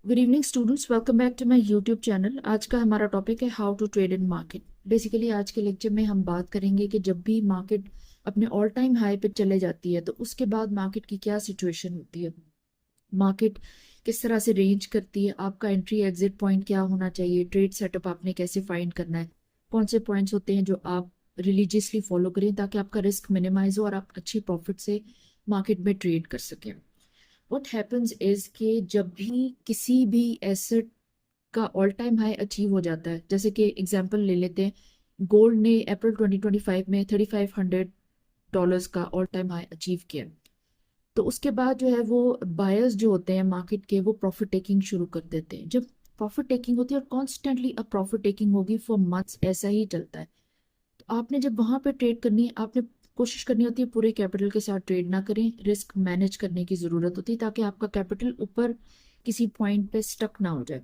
Good evening students, welcome back to my YouTube channel. आज का हमारा टॉपिक है how to trade in market. Basically आज के लेक्चर में हम बात करेंगे कि जब भी मार्केट अपने ऑल टाइम हाई पे चले जाती है तो उसके बाद मार्केट की क्या सिचुएशन होती है, मार्केट किस तरह से रेंज करती है, आपका एंट्री एग्जिट पॉइंट क्या होना चाहिए, ट्रेड सेटअप आपने कैसे फाइंड करना है, कौन से पॉइंट्स होते हैं जो आप रिलीजियसली फॉलो करें ताकि आपका रिस्क मिनिमाइज हो और आप अच्छी प्रॉफिट से मार्केट में ट्रेड कर सकें। व्हाट हैपेंस इज कि जब भी किसी भी एसेट का ऑल टाइम हाई अचीव हो जाता है, जैसे कि एग्जांपल ले लेते हैं, गोल्ड ने अप्रैल 2025 में $3500 का ऑल टाइम हाई अचीव किया। तो उसके बाद जो है वो बायर्स जो होते हैं मार्केट के, वो प्रॉफिट टेकिंग शुरू कर देते हैं। जब प्रॉफिट टेकिंग होती है और कॉन्स्टेंटली अब प्रॉफिट टेकिंग होगी फॉर मंथ्स, ऐसा ही चलता है। तो आपने जब वहां पे ट्रेड करनी है, आपने कोशिश करनी होती है पूरे कैपिटल के साथ ट्रेड ना करें, रिस्क मैनेज करने की जरूरत होती है ताकि आपका कैपिटल ऊपर किसी पॉइंट पे स्टक ना हो जाए।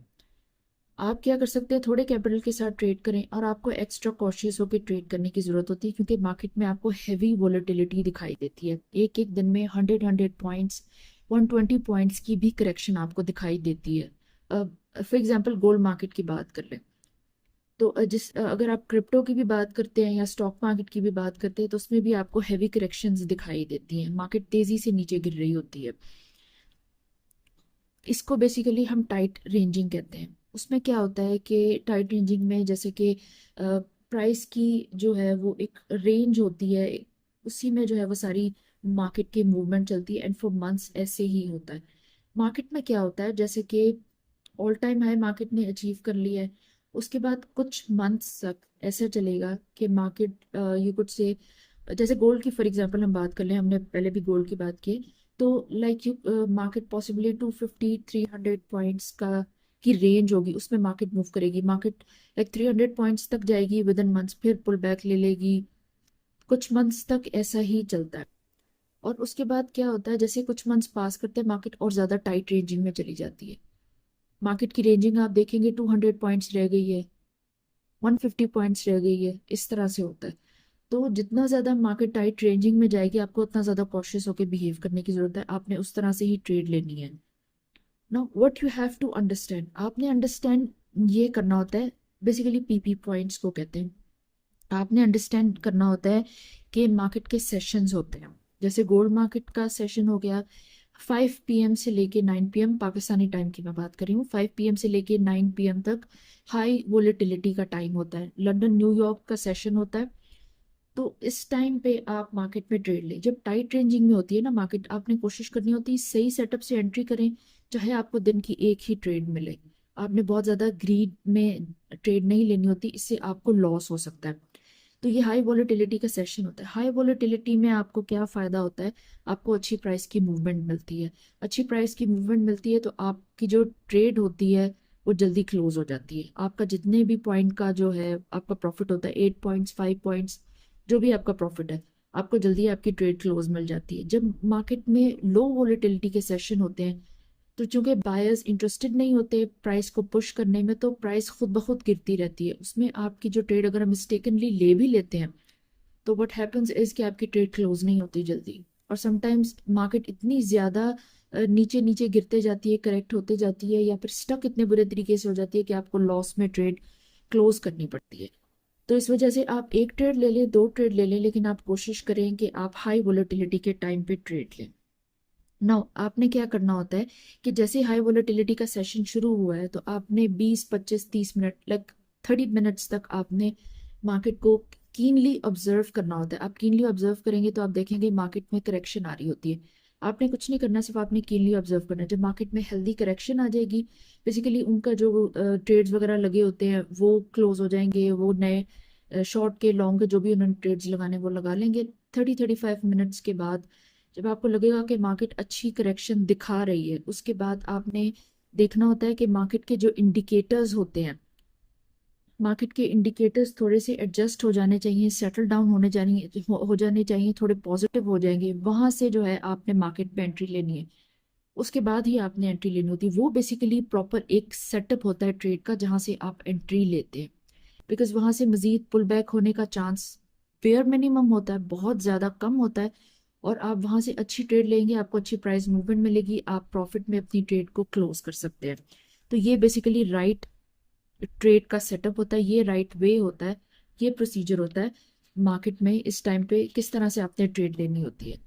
आप क्या कर सकते हैं, थोड़े कैपिटल के साथ ट्रेड करें और आपको एक्स्ट्रा कॉशियस होकर ट्रेड करने की जरूरत होती है क्योंकि मार्केट में आपको हैवी वॉलेटिलिटी दिखाई देती है। एक एक दिन में 100 पॉइंट्स, 120 पॉइंट्स की भी करेक्शन आपको दिखाई देती है। फॉर एग्जांपल गोल्ड मार्केट की बात कर लें तो अगर आप क्रिप्टो की भी बात करते हैं या स्टॉक मार्केट की भी बात करते हैं तो उसमें भी आपको हैवी करेक्शंस दिखाई देती हैं, मार्केट तेजी से नीचे गिर रही होती है। इसको बेसिकली हम टाइट रेंजिंग कहते हैं। उसमें क्या होता है कि टाइट रेंजिंग में जैसे कि प्राइस की जो है वो एक रेंज होती है, उसी में जो है वो सारी मार्केट की मूवमेंट चलती है एंड फॉर मंथ्स ऐसे ही होता है। मार्केट में क्या होता है, जैसे कि ऑल टाइम हाई मार्केट ने अचीव कर लिया है, उसके बाद कुछ मंथ्स तक ऐसा चलेगा कि मार्केट यू कुड से, जैसे गोल्ड की फॉर एग्जांपल हम बात कर लें, हमने पहले भी गोल्ड की बात की, तो like you market possibly 250-300 points का की रेंज होगी, उसमें मार्केट मूव करेगी। मार्केट लाइक 300 पॉइंट्स तक जाएगी, विद इन मंथ्स फिर पुल बैक ले लेगी। कुछ मंथ्स तक ऐसा ही चलता है। और उसके बाद क्या होता है, जैसे कुछ मंथ्स पास करते हैं मार्केट और ज्यादा टाइट रेंजिंग में चली जाती है। मार्केट की रेंजिंग आप देखेंगे 200 पॉइंट्स रह गई है, 150 पॉइंट्स रह गई है, इस तरह से होता है। तो जितना ज्यादा मार्केट टाइट रेंजिंग में जाएगी आपको उतना ज्यादा कॉशियस होकर बिहेव करने की जरूरत है, आपने उस तरह से ही ट्रेड लेनी है। Now what you have to understand, आपने अंडरस्टैंड ये करना होता है, बेसिकली पीपी पॉइंट्स को कहते हैं। आपने अंडरस्टैंड करना होता है कि मार्केट के सेशंस होते हैं। जैसे गोल्ड मार्केट का सेशन हो गया 5 PM से लेके 9 PM, पाकिस्तानी टाइम की मैं बात कर रही हूँ, 5 PM से लेके 9 PM तक हाई वोलेटिलिटी का टाइम होता है। लंदन न्यूयॉर्क का सेशन होता है। तो इस टाइम पे आप मार्केट में ट्रेड लें। जब टाइट रेंजिंग में होती है ना मार्केट, आपने कोशिश करनी होती है सही सेटअप से एंट्री करें, चाहे आपको दिन की एक ही ट्रेड मिले। आपने बहुत ज्यादा ग्रीड में ट्रेड नहीं लेनी होती, इससे आपको लॉस हो सकता है। तो ये हाई वॉलेटिलिटी का सेशन होता है। हाई वॉलेटिलिटी में आपको क्या फायदा होता है, आपको अच्छी प्राइस की मूवमेंट मिलती है। अच्छी प्राइस की मूवमेंट मिलती है तो आपकी जो ट्रेड होती है वो जल्दी क्लोज हो जाती है। आपका जितने भी पॉइंट का जो है आपका प्रॉफिट होता है, 8 पॉइंट्स, 5 पॉइंट्स, जो भी आपका प्रॉफिट है, आपको जल्दी आपकी ट्रेड क्लोज मिल जाती है। जब मार्केट में लो वॉलेटिलिटी के सेशन होते हैं तो चूंकि बायर्स इंटरेस्टेड नहीं होते प्राइस को पुश करने में, तो प्राइस खुद ब खुद गिरती रहती है। उसमें आपकी जो ट्रेड अगर हम मिस्टेकनली ले भी लेते हैं तो व्हाट हैपेंस इज कि आपकी ट्रेड क्लोज नहीं होती जल्दी। और समटाइम्स मार्केट इतनी ज्यादा नीचे नीचे गिरते जाती है, करेक्ट होते जाती है, या फिर स्टक इतने बुरे तरीके से हो जाती है कि आपको लॉस में ट्रेड क्लोज करनी पड़ती है। तो इस वजह से आप एक ट्रेड ले लें, दो ट्रेड ले लें, लेकिन आप कोशिश करें कि आप हाई वोलेटिलिटी के टाइम पे ट्रेड लें। नाउ आपने क्या करना होता है कि जैसे हाई वोलेटिलिटी का सेशन शुरू हुआ है तो आपने 20, 25, 30 मिनट, लाइक 30 मिनट्स तक आपने मार्केट को कीनली ऑब्जर्व करना होता है। आप कीनली ऑब्जर्व करेंगे तो आप देखेंगे मार्केट में करेक्शन आ रही होती है। आपने कुछ नहीं करना, सिर्फ आपने कीनली ऑब्जर्व करना है। जब मार्केट में हेल्दी करेक्शन आ जाएगी, बेसिकली उनका जो ट्रेड्स वगैरह लगे होते हैं वो क्लोज हो जाएंगे, वो नए शॉर्ट के लॉन्ग के जो भी उन्होंने ट्रेड्स लगाने वो लगा लेंगे। 30-35 मिनट्स के बाद जब आपको लगेगा कि मार्केट अच्छी करेक्शन दिखा रही है, उसके बाद आपने देखना होता है कि मार्केट के जो इंडिकेटर्स होते हैं, मार्केट के इंडिकेटर्स थोड़े से एडजस्ट हो जाने चाहिए, सेटल डाउन हो जाने चाहिए, थोड़े पॉजिटिव हो जाएंगे। वहां से जो है आपने मार्केट में एंट्री लेनी है, उसके बाद ही आपने एंट्री लेनी होती है। वो बेसिकली प्रॉपर एक सेटअप होता है ट्रेड का जहां से आप एंट्री लेते हैं, बिकॉज वहां से मजीद पुल बैक होने का चांस फेयर मिनिमम होता है, बहुत ज्यादा कम होता है। और आप वहां से अच्छी ट्रेड लेंगे, आपको अच्छी प्राइस मूवमेंट मिलेगी, आप प्रॉफिट में अपनी ट्रेड को क्लोज कर सकते हैं। तो ये बेसिकली राइट ट्रेड का सेटअप होता है, ये राइट वे होता है, ये प्रोसीजर होता है मार्केट में इस टाइम पे किस तरह से आपने ट्रेड लेनी होती है।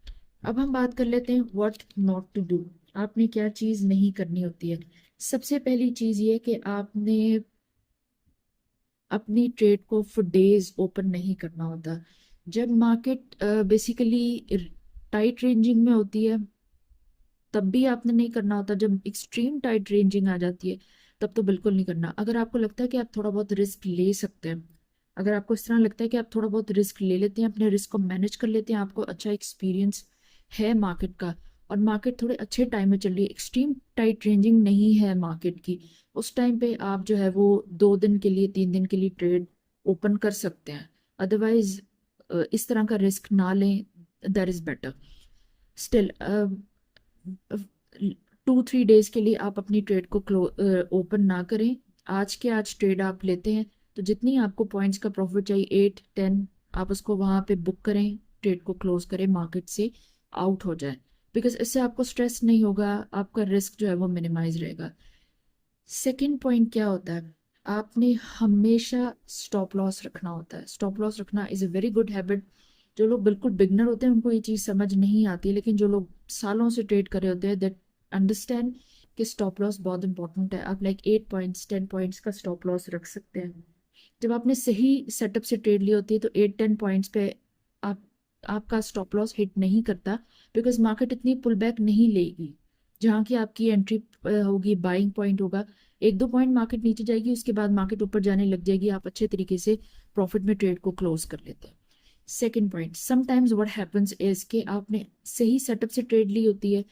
अब हम बात कर लेते हैं व्हाट नॉट टू डू, आपने क्या चीज़ नहीं करनी होती है। सबसे पहली चीज़ ये कि आपने अपनी ट्रेड को फॉर डेज ओपन नहीं करना होता। जब मार्केट बेसिकली टाइट रेंजिंग में होती है तब भी आपने नहीं करना होता, जब एक्सट्रीम टाइट रेंजिंग आ जाती है तब तो बिल्कुल नहीं करना। अगर आपको लगता है कि आप थोड़ा बहुत रिस्क ले सकते हैं, अगर आपको इस तरह लगता है कि आप थोड़ा बहुत रिस्क ले लेते हैं, अपने रिस्क को मैनेज कर लेते हैं, आपको अच्छा एक्सपीरियंस है मार्केट का और मार्केट थोड़े अच्छे टाइम में चल रही है, एक्सट्रीम टाइट रेंजिंग नहीं है मार्केट की, उस टाइम पे आप जो है वो 2 दिन के लिए 3 दिन के लिए ट्रेड ओपन कर सकते हैं। अदरवाइज इस तरह का रिस्क ना लें, that is better. Still 2-3 days के लिए आप अपनी ट्रेड को ओपन ना करें। आज के आज ट्रेड आप लेते हैं तो जितनी आपको पॉइंट्स का प्रॉफिट चाहिए 8-10 आप उसको वहां पे बुक करें, ट्रेड को क्लोज करें, मार्केट से आउट हो जाए, बिकॉज इससे आपको स्ट्रेस नहीं होगा, आपका रिस्क जो है वो मिनिमाइज रहेगा। सेकेंड पॉइंट क्या होता है, आपने हमेशा स्टॉप लॉस रखना होता है। स्टॉप लॉस रखना is a very good habit. जो लोग बिल्कुल बिगनर होते हैं उनको ये चीज़ समझ नहीं आती, लेकिन जो लोग सालों से ट्रेड कर रहे होते हैं दैट अंडरस्टैंड कि स्टॉप लॉस बहुत इंपॉर्टेंट है। आप लाइक 8 पॉइंट्स 10 पॉइंट्स का स्टॉप लॉस रख सकते हैं। जब आपने सही सेटअप से ट्रेड ली होती है तो 8-10 पॉइंट्स पे आप आपका स्टॉप लॉस हिट नहीं करता, बिकॉज मार्केट इतनी पुल बैक नहीं लेगी। जहाँ की आपकी एंट्री होगी, बाइंग पॉइंट होगा, 1-2 पॉइंट मार्केट नीचे जाएगी, उसके बाद मार्केट ऊपर जाने लग जाएगी, आप अच्छे तरीके से प्रॉफिट में ट्रेड को क्लोज कर लेते हैं। Second point, sometimes what happens is कि आपने सही सेटअप से ट्रेड ली होती है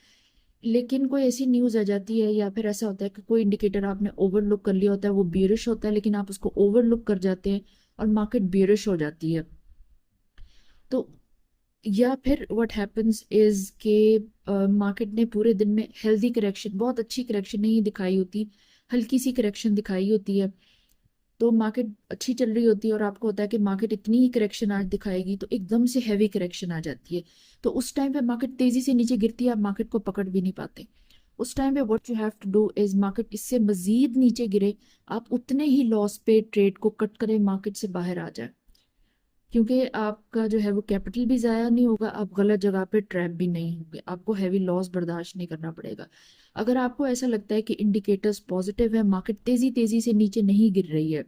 लेकिन कोई ऐसी न्यूज आ जाती है या फिर ऐसा होता है कि कोई इंडिकेटर आपने ओवरलुक कर लिया होता है, वो बियरिश होता है लेकिन आप उसको ओवरलुक कर जाते हैं और मार्केट बियरिश हो जाती है। तो या फिर व्हाट हैपेंस इज के मार्केट ने पूरे दिन में हेल्दी करेक्शन, बहुत अच्छी करेक्शन नहीं दिखाई होती, हल्की सी करेक्शन दिखाई होती है, तो मार्केट अच्छी चल रही होती है और आपको होता है कि मार्केट इतनी ही करेक्शन आज दिखाएगी, तो एकदम से हैवी करेक्शन आ जाती है, तो उस टाइम पे मार्केट तेजी से नीचे गिरती है, आप मार्केट को पकड़ भी नहीं पाते। उस टाइम पे what you have to do is, market इससे मजीद नीचे गिरे आप उतने ही लॉस पे ट्रेड को कट करें, मार्केट से बाहर आ जाए, क्योंकि आपका जो है वो कैपिटल भी ज़ाया नहीं होगा, आप गलत जगह पे ट्रैप भी नहीं होंगे, आपको हैवी लॉस बर्दाश्त नहीं करना पड़ेगा। अगर आपको ऐसा लगता है कि इंडिकेटर्स पॉजिटिव है, मार्केट तेजी तेजी से नीचे नहीं गिर रही है,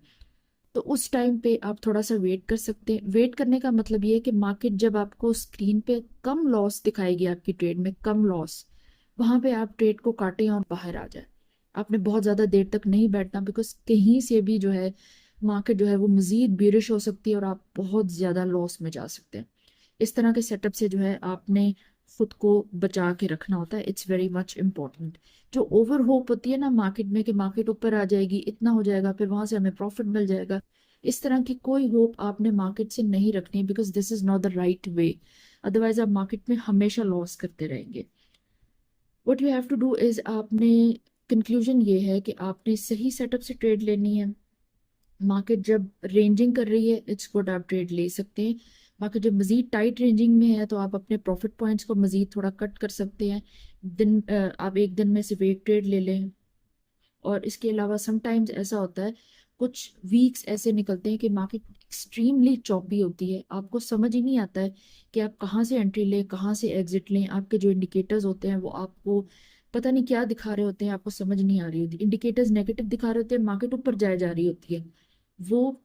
तो उस टाइम पे आप थोड़ा सा वेट कर सकते हैं। वेट करने का मतलब ये है कि मार्केट जब आपको स्क्रीन पे कम लॉस दिखाएगी, आपकी ट्रेड में कम लॉस, वहां पे आप ट्रेड को काटें और बाहर आ जाए। आपने बहुत ज़्यादा देर तक नहीं बैठना, बिकॉज कहीं से भी जो है मार्केट जो है वो मजीद बेरिश हो सकती है और आप बहुत ज़्यादा लॉस में जा सकते हैं। इस तरह के सेटअप से जो है आपने खुद को बचा के रखना होता है, इट्स वेरी मच इम्पॉर्टेंट। जो ओवर होप होती है ना मार्केट में कि मार्केट ऊपर आ जाएगी, इतना हो जाएगा, फिर वहां से हमें प्रॉफिट मिल जाएगा, इस तरह की कोई होप आपने मार्केट से नहीं रखनी, because this is not the right way. Otherwise आप मार्केट में हमेशा लॉस करते रहेंगे। What you have to do is, आपने कंक्लूजन ये है कि आपने सही सेटअप से ट्रेड लेनी है। मार्केट जब रेंजिंग कर रही है इट्स गुड, आप ट्रेड ले सकते हैं। मार्केट जब मजीद टाइट रेंजिंग में है तो आप अपने प्रॉफिट पॉइंट्स को मजीद थोड़ा कट कर सकते हैं। आप एक दिन में सिर्फ एक ट्रेड ले लें। और इसके अलावा समटाइम्स ऐसा होता है, कुछ वीक्स ऐसे निकलते हैं कि मार्केट एक्सट्रीमली चॉपी होती है, आपको समझ ही नहीं आता है कि आप कहाँ से एंट्री लें, कहाँ से एग्जिट लें। आपके जो इंडिकेटर्स होते हैं वो आपको पता नहीं क्या दिखा रहे होते हैं, आपको समझ नहीं आ रही होती। इंडिकेटर्स नेगेटिव दिखा रहे होते हैं, मार्केट ऊपर जाए जा रही होती है, वो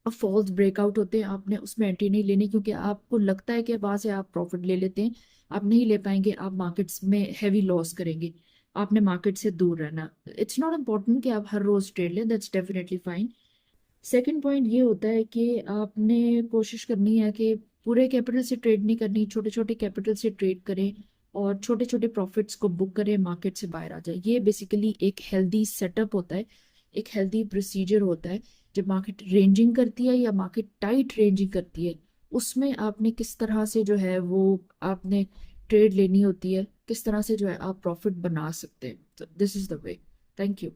फॉल्स ब्रेकआउट होते हैं, आपने उसमें एंट्री नहीं लेनी, क्योंकि आपको लगता है कि वहां से आप प्रॉफिट ले लेते हैं, आप नहीं ले पाएंगे, आप मार्केट्स में हैवी लॉस करेंगे। आपने मार्केट से दूर रहना। इट्स नॉट इम्पोर्टेंट कि आप हर रोज ट्रेड लें, that's definitely fine. Second point ये होता है कि आपने कोशिश करनी है कि पूरे कैपिटल से ट्रेड नहीं करनी, छोटे छोटे कैपिटल से ट्रेड करें और छोटे छोटे प्रॉफिट्स को बुक करें, मार्केट से बाहर आ जाए। ये बेसिकली एक हेल्दी सेटअप होता है, एक हेल्दी प्रोसीजर होता है। जब मार्केट रेंजिंग करती है या मार्केट टाइट रेंजिंग करती है, उसमें आपने किस तरह से जो है वो आपने ट्रेड लेनी होती है, किस तरह से जो है आप प्रॉफिट बना सकते हैं। This is the way. Thank you.